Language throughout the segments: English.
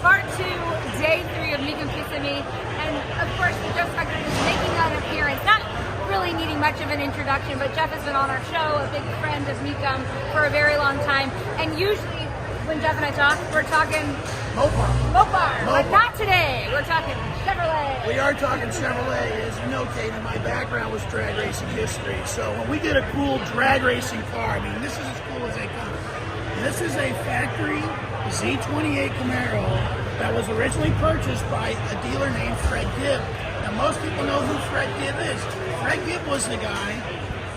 part 2, day 3 of Mecum Kissimme, and of course Geoff Stunkard is making an appearance, not really needing much of an introduction, but Geoff has been on our show, a big friend of Mecum for a very long time, and usually when Geoff and I talk, we're talking Mopar, but not today. We're talking Chevrolet. We are talking Chevrolet. As you know, Katie, my background was drag racing history, so when we get a cool drag racing car, I mean, this is as cool as they come. This is a factory Z28 Camaro that was originally purchased by a dealer named Fred Gibb. Now, most people know who Fred Gibb is. Fred Gibb was the guy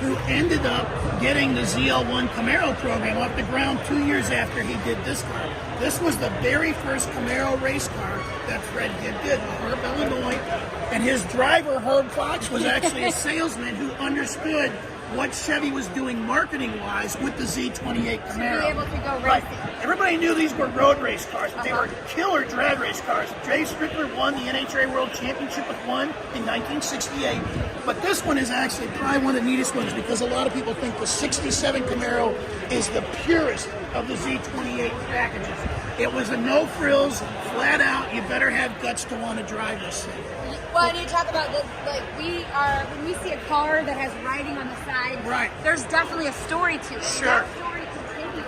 who ended up getting the ZL1 Camaro program off the ground 2 years after he did this car. This was the very first Camaro race car that Fred Gibb did, Herb, Illinois. And his driver, Herb Fox, was actually a salesman who understood what Chevy was doing marketing-wise with the Z28 Camaro. To be able to go racing. Right. Everybody knew these were road race cars, but they were killer drag race cars. Jay Strickler won the NHRA World Championship with one in 1968. But this one is actually probably one of the neatest ones because a lot of people think the 67 Camaro is the purest of the Z28 packages. It was a no-frills, flat out, you better have guts to want to drive this thing. Well, and you talk about when we see a car that has writing on the side, right, there's definitely a story to it. Sure. That story continues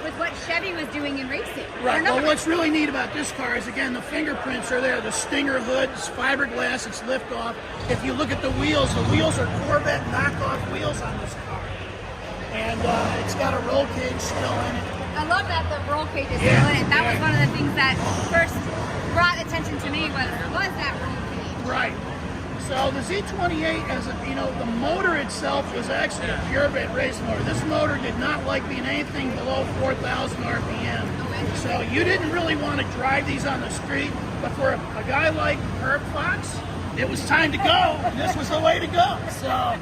with what Chevy was doing in racing. Right. Well, what's really neat about this car is, again, the fingerprints are there. The Stinger hood, it's fiberglass, it's lift off. If you look at the wheels are Corvette knockoff wheels on this car. And it's got a roll cage still in it. I love that the roll cage is still in it. That was one of the things that first brought attention to me was that roll cage. Right. So the Z28, as a, the motor itself was actually a pure bit race motor. This motor did not like being anything below 4,000 RPM. So you didn't really want to drive these on the street, but for a guy like Herb Fox, it was time to go. This was the way to go. So